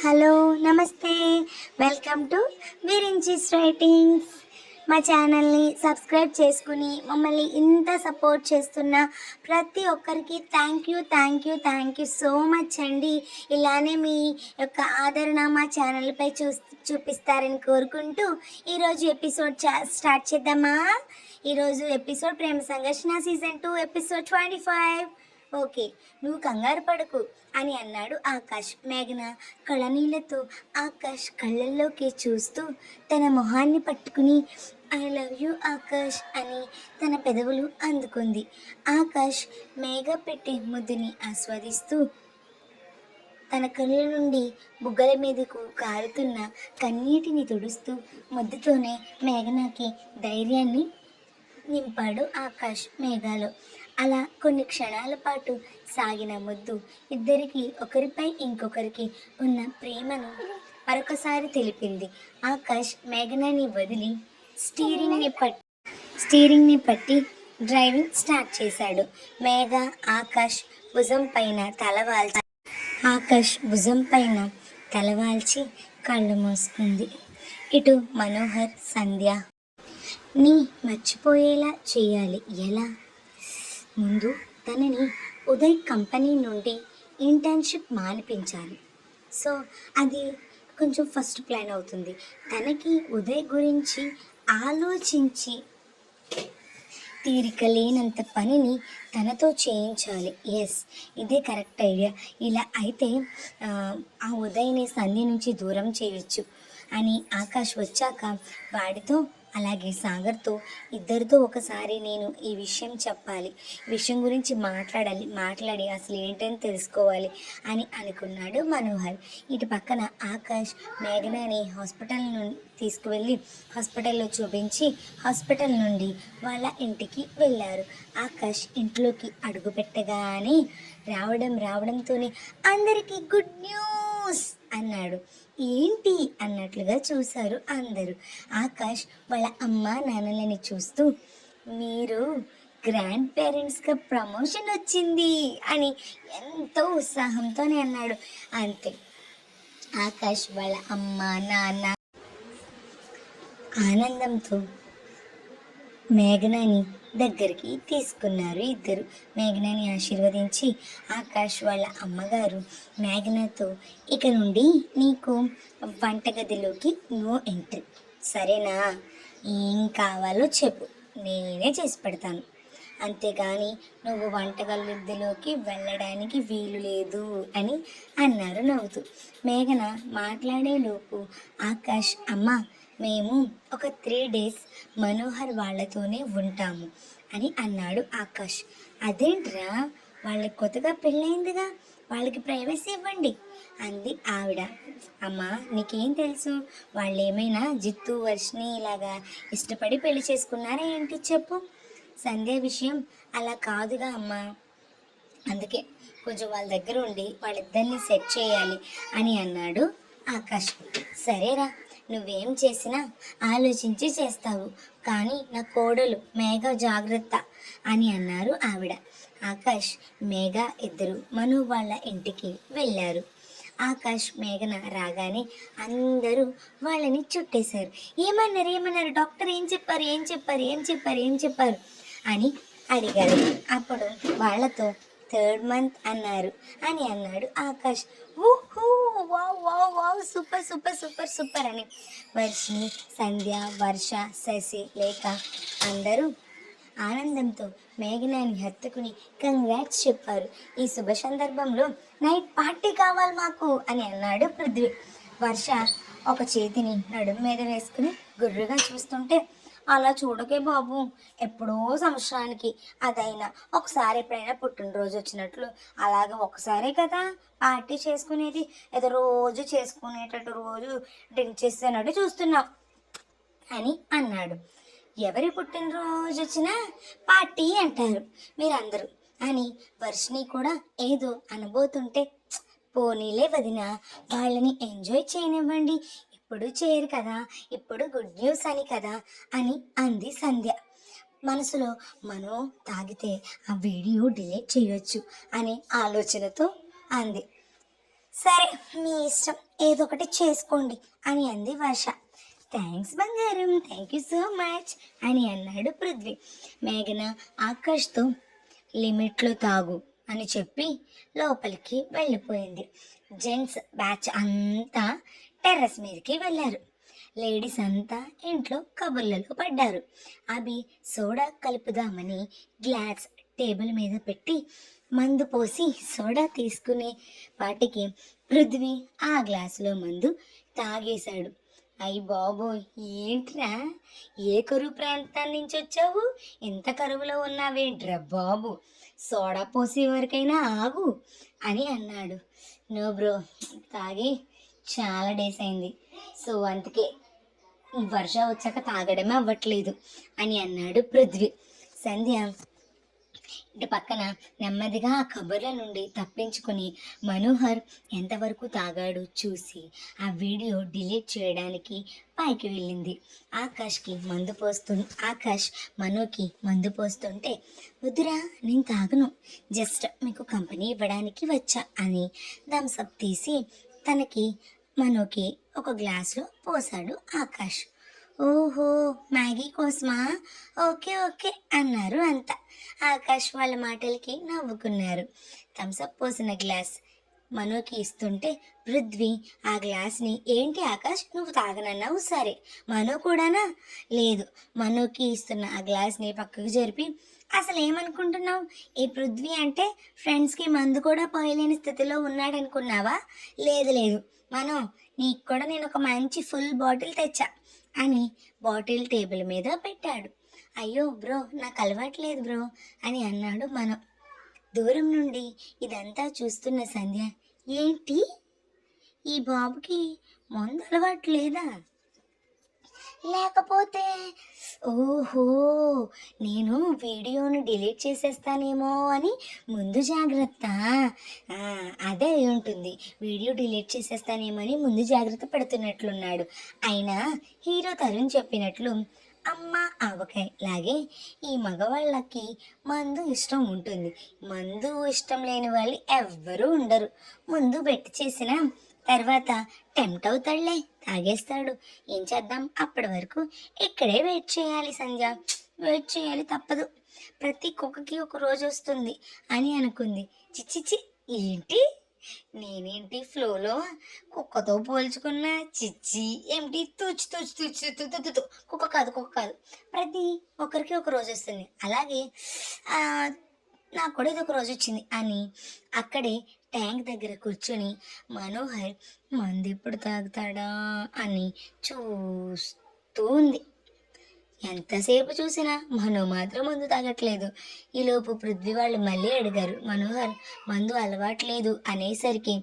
Hello, నమస్తే. Welcome to Virinchi's writings. మా ఛానల్ని సబ్స్క్రైబ్ చేసుకుని మమ్మల్ని ఇంత సపోర్ట్ చేస్తున్న ప్రతి ఒక్కరికి థ్యాంక్ యూ సో మచ్ అండి. ఇలానే మీ యొక్క ఆదరణ మా ఛానల్పై చూపిస్తారని కోరుకుంటూ ఈరోజు ఎపిసోడ్ స్టార్ట్ చేద్దామా? ఈరోజు ఎపిసోడ్ ప్రేమ సంఘర్షణ సీజన్ 2 ఎపిసోడ్ 25. ఓకే, నువ్వు కంగారు పడకు అని అన్నాడు ఆకాష్. మేఘన కళ్ళనీళ్లతో ఆకాష్ కళ్ళల్లోకి చూస్తూ తన మొహాన్ని పట్టుకుని ఐ లవ్ యూ ఆకాష్ అని తన పెదవులు అందుకుంది. ఆకాష్ మేఘ పెట్టే ముద్దుని ఆస్వాదిస్తూ తన కళ్ళ నుండి బుగ్గల మీదకు కారుతున్న కన్నీటిని తుడుస్తూ ముద్దుతోనే మేఘనకి ధైర్యాన్ని నింపాడు ఆకాష్ మేఘాలో. అలా కొన్ని క్షణాల పాటు సాగిన ముద్దు ఇద్దరికి ఒకరిపై ఇంకొకరికి ఉన్న ప్రేమను మరొకసారి తెలిపింది. ఆకాష్ మేఘనాని వదిలి స్టీరింగ్ని పట్టి డ్రైవింగ్ స్టార్ట్ చేశాడు. మేఘ ఆకాష్ భుజం పైన తలవాల్చి కళ్ళు మూసుకుంది. ఇటు మనోహర్ సంధ్య నీ మర్చిపోయేలా చేయాలి. ఎలా? ముందు తనని ఉదయ్ కంపెనీ నుండి ఇంటర్న్షిప్ మానిపించాలి. సో అది కొంచెం ఫస్ట్ ప్లాన్ అవుతుంది. తనకి ఉదయ్ గురించి ఆలోచించి తీరిక లేనంత పనిని తనతో చేయించాలి. ఎస్, ఇదే కరెక్ట్ ఐడియా. ఇలా అయితే ఆ ఉదయ్ని సంధి నుంచి దూరం చేయొచ్చు అని ఆకాష్ వచ్చాక వాడితో అలాగే సాగర్తో ఇద్దరితో ఒకసారి నేను ఈ విషయం చెప్పాలి, విషయం గురించి మాట్లాడి అసలు ఏంటని తెలుసుకోవాలి అని అనుకున్నాడు మనోహర్. ఇటు పక్కన ఆకాష్ మేఘనాని హాస్పిటల్ నుండి తీసుకువెళ్ళి హాస్పిటల్లో చూపించి హాస్పిటల్ నుండి వాళ్ళ ఇంటికి వెళ్ళారు. ఆకాష్ ఇంట్లోకి అడుగు పెట్టగానే రావడంతోనే అందరికీ గుడ్ న్యూస్ అన్నాడు. ఏంటి అన్నట్లుగా చూశారు అందరూ. ఆకాష్ వాళ్ళ అమ్మ నాన్నలని చూస్తూ మీరు గ్రాండ్ పేరెంట్స్గా ప్రమోషన్ వచ్చింది అని ఎంతో ఉత్సాహంతోనే అన్నాడు. అంతే, ఆకాష్ వాళ్ళ అమ్మ నాన్న ఆనందంతో మేఘనాని దగ్గరికి తీసుకున్నారు. ఇద్దరు మేఘనాని ఆశీర్వదించి ఆకాష్ వాళ్ళ అమ్మగారు మేఘనతో ఇక నుండి నీకు వంటగదిలోకి నో ఎంట్రీ, సరేనా? ఏం కావాలో చెప్పు, నేనే చేసి పెడతాను, అంతేగాని నువ్వు వంటగదిలోకి వెళ్ళడానికి వీలు లేదు అని అన్నారు నవ్వుతూ. మేఘన మాట్లాడేలోపు ఆకాష్ అమ్మ మేము ఒక 3 days మనోహర్ వాళ్ళతోనే ఉంటాము అని అన్నాడు ఆకాష్. అదేంట్రా, వాళ్ళకి కొత్తగా పెళ్ళయిందిగా, వాళ్ళకి ప్రైవసీ ఇవ్వండి అంది ఆవిడ. అమ్మా నీకేం తెలుసు, వాళ్ళు ఏమైనా జిత్తు వర్షిని ఇలాగా ఇష్టపడి పెళ్లి చేసుకున్నారా ఏంటి చెప్పు? సంధ్య విషయం అలా కాదుగా అమ్మా, అందుకే కొంచెం వాళ్ళ దగ్గర ఉండి వాళ్ళిద్దరిని సెట్ చేయాలి అని అన్నాడు ఆకాష్. సరేరా, నువ్వేం చేసినా ఆలోచించి చేస్తావు, కానీ నా కోడలు మేఘ జాగ్రత్త అని అన్నారు ఆవిడ. ఆకాష్ మేఘ ఇద్దరు మను వాళ్ళ ఇంటికి వెళ్ళారు. ఆకాష్ మేఘన రాగానే అందరూ వాళ్ళని చుట్టేశారు. ఏమన్నారు డాక్టర్, ఏం చెప్పారు అని అడిగారు. అప్పుడు వాళ్ళతో 3rd month అన్నారు అని అన్నాడు ఆకాష్. ఊహూ, వావ్ సూపర్ అని వర్షిని, సంధ్య, వర్ష, శశి, లేఖ అందరూ ఆనందంతో మేఘనాని హత్తుకుని కంగ్రాట్స్ చెప్పారు. ఈ శుభ సందర్భంలో నైట్ పార్టీ కావాలి మాకు అని అన్నాడు పృథ్వీ. వర్ష ఒక చేతిని నడుము మీద వేసుకుని గుర్రుగా చూస్తుంటే, అలా చూడకే బాబు, ఎప్పుడో సంవత్సరానికి, అదైనా ఒకసారి ఎప్పుడైనా పుట్టినరోజు వచ్చినట్లు, అలాగే ఒకసారే కదా పార్టీ చేసుకునేది, ఏదో రోజు చేసుకునేటట్టు రోజు డ్రింక్ చేస్తున్నట్టు చూస్తున్నాం అని అన్నాడు. ఎవరి పుట్టినరోజు వచ్చినా పార్టీ అంటారు మీరందరూ అని వర్షిని కూడా ఏదో అనబోతుంటే, పోనీలే వదిన, వాళ్ళని ఎంజాయ్ చేయనివ్వండి, ఇప్పుడు చేయరు కదా, ఇప్పుడు గుడ్ న్యూస్ అని కదా అని అంది సంధ్య. మనసులో మనో తాగితే ఆ వీడియో డిలీట్ చేయొచ్చు అనే ఆలోచనతో అంది. సరే మీ ఇష్టం, ఏదో ఒకటి చేసుకోండి అని అంది వర్ష. థ్యాంక్స్ బంగారం, థ్యాంక్ యూ సో మచ్ అని అన్నాడు పృథ్వీ. మేఘన ఆకాష్తో లిమిట్లో తాగు అని చెప్పి లోపలికి వెళ్ళిపోయింది. జెంట్స్ బ్యాచ్ అంతా టెర్రస్ మీదకి వెళ్ళారు. లేడీస్ అంతా ఇంట్లో కబుర్లలో పడ్డారు. అభి సోడా కలుపుదామని గ్లాస్ టేబుల్ మీద పెట్టి మందు పోసి సోడా తీసుకునే వాటికి పృథ్వీ ఆ గ్లాసులో మందు తాగేశాడు. అయ్యి బాబోయ్, ఏంట్రా, ఏ కరువు ప్రాంతం నుంచి వచ్చావు, ఎంత కరువులో ఉన్నావేంట్రా బాబు, సోడా పోసి ఎవరికైనా ఆగు అని అన్నాడు. నో బ్రో, తాగి చాలా డేస్ అయింది, సో అందుకే వర్ష వచ్చాక తాగడమే అవ్వట్లేదు అని అన్నాడు పృథ్వీ. సంధ్య ఇటు పక్కన నెమ్మదిగా ఆ కబుర్ల నుండి తప్పించుకొని మనోహర్ ఎంతవరకు తాగాడు చూసి ఆ వీడియో డిలీట్ చేయడానికి పైకి వెళ్ళింది. ఆకాష్ మనోకి మందు పోస్తుంటే, వద్దురా నేను తాగను, జస్ట్ మీకు కంపెనీ ఇవ్వడానికి వచ్చా అని థమ్సప్ తీసి తనకి మనోకి ఒక గ్లాసులో పోసాడు ఆకాష్. ఓహో, మ్యాగీ కోసమా, ఓకే ఓకే అన్నారు అంతా. ఆకాష్ వాళ్ళ మాటలకి నవ్వుకున్నారు. థమ్సప్ పోసిన గ్లాస్ మనోకి ఇస్తుంటే పృథ్వీ ఆ గ్లాస్ని, ఏంటి ఆకాష్ నువ్వు తాగనన్నావు, సరే మనో కూడానా, లేదు, మనోకి ఇస్తున్న ఆ గ్లాస్ని పక్కకు జరిపి, అసలు ఏమనుకుంటున్నావు, ఈ పృథ్వీ అంటే ఫ్రెండ్స్కి మందు కూడా పోయలేని స్థితిలో ఉన్నాడనుకున్నావా, లేదు లేదు మనో, నీకు కూడా నేను ఒక మంచి ఫుల్ బాటిల్ తెచ్చా అని బాటిల్ టేబుల్ మీద పెట్టాడు. అయ్యో బ్రో, నాకు అలవాట్లేదు బ్రో అని అన్నాడు మనం. దూరం నుండి ఇదంతా చూస్తున్న సంధ్య, ఏంటి ఈ బాబుకి మందు అలవాటు లేదా, లేకపోతే ఓహో నేను వీడియోను డిలీట్ చేసేస్తానేమో అని ముందు జాగ్రత్త, అదే అయి ఉంటుంది, వీడియో డిలీట్ చేసేస్తానేమో అని ముందు జాగ్రత్త పెడుతున్నట్లున్నాడు. అయినా హీరో తరుణ్ చెప్పినట్లు అమ్మ ఆవకాయ లాగే ఈ మగవాళ్ళకి మందు ఇష్టం ఉంటుంది. మందు ఇష్టం లేని వాళ్ళు ఎవ్వరూ ఉండరు. ముందు బెట్టి చేసిన తర్వాత టెంప్ట్ అవుతాడులే, తాగేస్తాడు, ఏం చేద్దాం, అప్పటి వరకు ఇక్కడే వెయిట్ చేయాలి సంధ్య, వెయిట్ చేయాలి తప్పదు, ప్రతి కుక్కకి ఒక రోజు వస్తుంది అని అనుకుంది. చిచ్చిచి, ఏంటి నేనేంటి ఫ్లోలో కుక్కతో పోల్చుకున్నా, చిచ్చి ఏమిటి, తుచ్చు తుచ్చు తుచ్చు తుచ్చు, కుక్క కాదు ప్రతి ఒక్కరికి ఒక రోజు వస్తుంది, అలాగే నాకు కూడా ఇది ఒక రోజు వచ్చింది అని అక్కడే ట్యాంక్ దగ్గర కూర్చొని మనోహర్ మందు ఎప్పుడు తాగుతాడా అని చూస్తూ ఉంది. ఎంతసేపు చూసినా మనో మాత్రం మందు తాగట్లేదు. ఈలోపు పృథ్వీ వాళ్ళు మళ్ళీ అడిగారు. మనోహర్ మందు అలవాట్లేదు అనేసరికి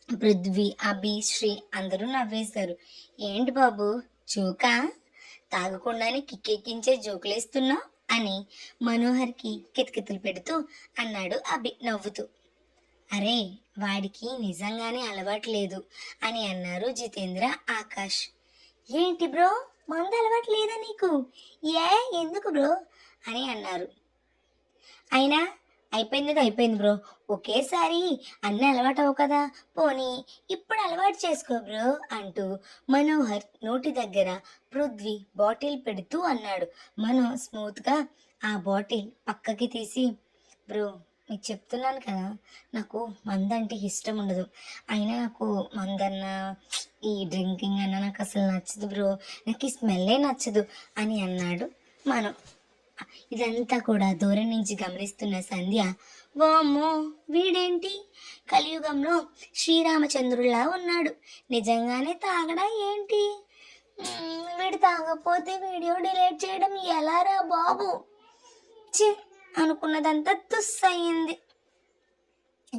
పృథ్వీ, అభి, శ్రీ అందరూ నవ్వేశారు. ఏంటి బాబు జోకా, తాగకుండానే కిక్కెక్కించే జోకులేస్తున్నావు అని మనోహర్కి కితకితలు పెడుతూ అన్నాడు అభి నవ్వుతూ. అరే వాడికి నిజంగానే అలవాటు లేదు అని అన్నారు జితేంద్ర, ఆకాష్. ఏంటి బ్రో, మందు అలవాటు లేదా నీకు, ఎందుకు బ్రో అని అన్నారు. అయినా అయిపోయింది బ్రో, ఒకేసారి అన్నీ అలవాటు అవ్వు కదా, పోనీ ఇప్పుడు అలవాటు చేసుకో బ్రో అంటూ మనోహర్ నోటి దగ్గర పృథ్వీ బాటిల్ పెడుతూ అన్నాడు. మనో స్మూత్గా ఆ బాటిల్ పక్కకి తీసి, బ్రో మీకు చెప్తున్నాను కదా, నాకు మందంటే ఇష్టం ఉండదు, అయినా నాకు మందన్నా ఈ డ్రింకింగ్ అన్నా నాకు అసలు నచ్చదు బ్రో, నాకు ఈ స్మెల్లే నచ్చదు అని అన్నాడు మనం. ఇదంతా కూడా దూరం నుంచి గమనిస్తున్న సంధ్య, వామ్మో వీడేంటి కలియుగంలో శ్రీరామచంద్రులా ఉన్నాడు, నిజంగానే తాగడా ఏంటి, వీడు తాగకపోతే వీడియో డిలీట్ చేయడం ఎలారా బాబు, చి అనుకున్నదంతా తుస్సయింది,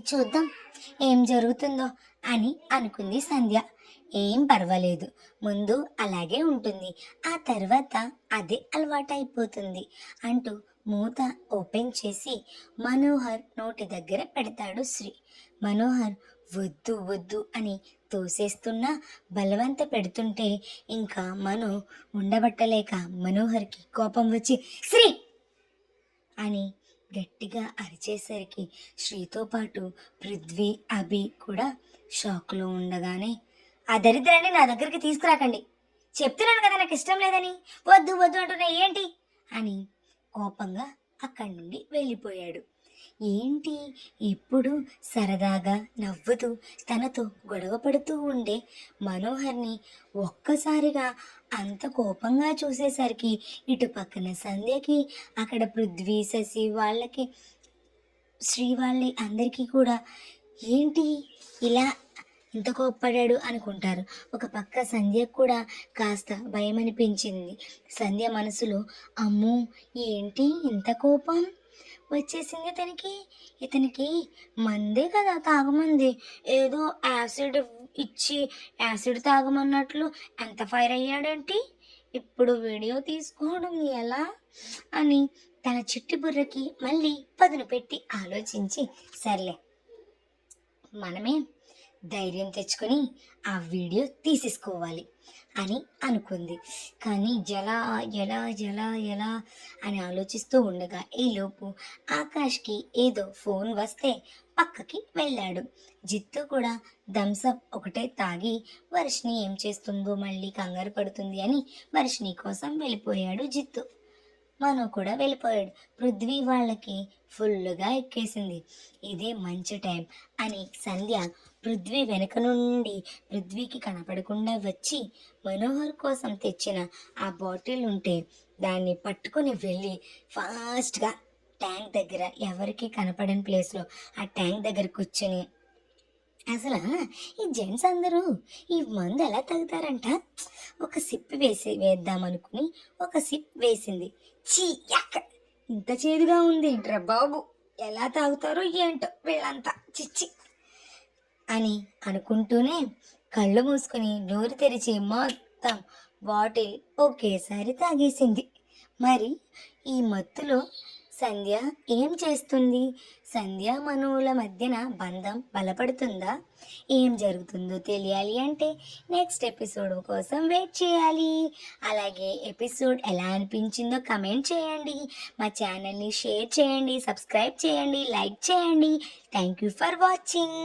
చూద్దాం ఏం జరుగుతుందో అని అనుకుంది సంధ్య. ఏం పర్వాలేదు, ముందు అలాగే ఉంటుంది, ఆ తర్వాత అదే అలవాటైపోతుంది అంటూ మూత ఓపెన్ చేసి మనోహర్ నోటి దగ్గర పెడతాడు శ్రీ. మనోహర్ వద్దు వద్దు అని తోసేస్తున్నా బలవంత పెడుతుంటే ఇంకా ఉండబట్టలేక మనోహర్కి కోపం వచ్చి శ్రీ అని గట్టిగా అరిచేసరికి శ్రీతో పాటు పృథ్వీ, అభి కూడా షాక్లో ఉండగానే, ఆ దరిద్రాన్ని నా దగ్గరికి తీసుకురాకండి, చెప్తున్నాను కదా నాకు ఇష్టం లేదని, వద్దు వద్దు అంటున్నా ఏంటి అని కోపంగా అక్కడి నుండి వెళ్ళిపోయాడు. ఏంటి ఎప్పుడు సరదాగా నవ్వుతూ తనతో గొడవ పడుతూ ఉండే మనోహర్ని ఒక్కసారిగా అంత కోపంగా చూసేసరికి ఇటు పక్కన సంధ్యకి, అక్కడ పృథ్వీ, శశి వాళ్ళకి, శ్రీ వాళ్ళ అందరికీ కూడా ఏంటి ఇలా ఇంత కోప్పడ్డాడు అనుకుంటారు. ఒక పక్క సంధ్యకు కూడా కాస్త భయం అనిపించింది. సంధ్య మనసులో, అమ్మో ఏంటి ఇంత కోపం వచ్చేసింది ఇతనికి, ఇతనికి మందే కదా తాగమంది, ఏదో యాసిడ్ ఇచ్చి యాసిడ్ తాగమన్నట్లు ఎంత ఫైర్ అయ్యాడేంటి, ఇప్పుడు వీడియో తీసుకోవడం ఎలా అని తన చిట్టి బుర్రకి మళ్ళీ పదును పెట్టి ఆలోచించి, సర్లే మనమే ధైర్యం తెచ్చుకొని ఆ వీడియో తీసేసుకోవాలి అని అనుకుంది. కానీ ఎలా ఎలా ఎలా ఎలా అని ఆలోచిస్తూ ఉండగా ఈలోపు ఆకాష్కి ఏదో ఫోన్ వస్తే పక్కకి వెళ్ళాడు. జిత్తు కూడా థమ్సప్ ఒకటే తాగి వర్షిని ఏం చేస్తుందో మళ్ళీ కంగారు పడుతుంది అని వర్షిని కోసం వెళ్ళిపోయాడు జిత్తు. మను కూడా వెళ్ళిపోయాడు. పృథ్వీ వాళ్ళకి ఫుల్గా ఎక్కేసింది. ఇదే మంచి టైం అని సంధ్య పృథ్వీ వెనుక నుండి పృథ్వీకి కనపడకుండా వచ్చి మనోహర్ కోసం తెచ్చిన ఆ బాటిల్ ఉంటే దాన్ని పట్టుకొని వెళ్ళి ఫాస్ట్గా ట్యాంక్ దగ్గర, ఎవరికి కనపడని ప్లేస్లో ఆ ట్యాంక్ దగ్గర కూర్చొని, అసలు ఈ జెంట్స్ అందరూ ఈ మందు ఎలా తాగుతారంట, ఒక సిప్ వేద్దామనుకుని ఒక సిప్ వేసింది. చీ యక్క, ఇంత చేదుగా ఉంది ఏంట్రా బాబు, ఎలా తాగుతారో ఏంటో వీళ్ళంతా, చిచ్చి అని అనుకుంటూనే కళ్ళు మూసుకొని నోరు తెరిచి మొత్తం బాటిల్ ఒకేసారి తాగేసింది. మరి ఈ మత్తులో సంధ్య ఏం చేస్తుంది? సంధ్య మనువుల మధ్యన బంధం బలపడుతుందా? ఏం జరుగుతుందో తెలియాలి అంటే నెక్స్ట్ ఎపిసోడ్ కోసం వెయిట్ చేయాలి. అలాగే ఎపిసోడ్ ఎలా అనిపించిందో కమెంట్ చేయండి. మా ఛానల్ని షేర్ చేయండి, సబ్స్క్రైబ్ చేయండి, లైక్ చేయండి. Thank you for watching.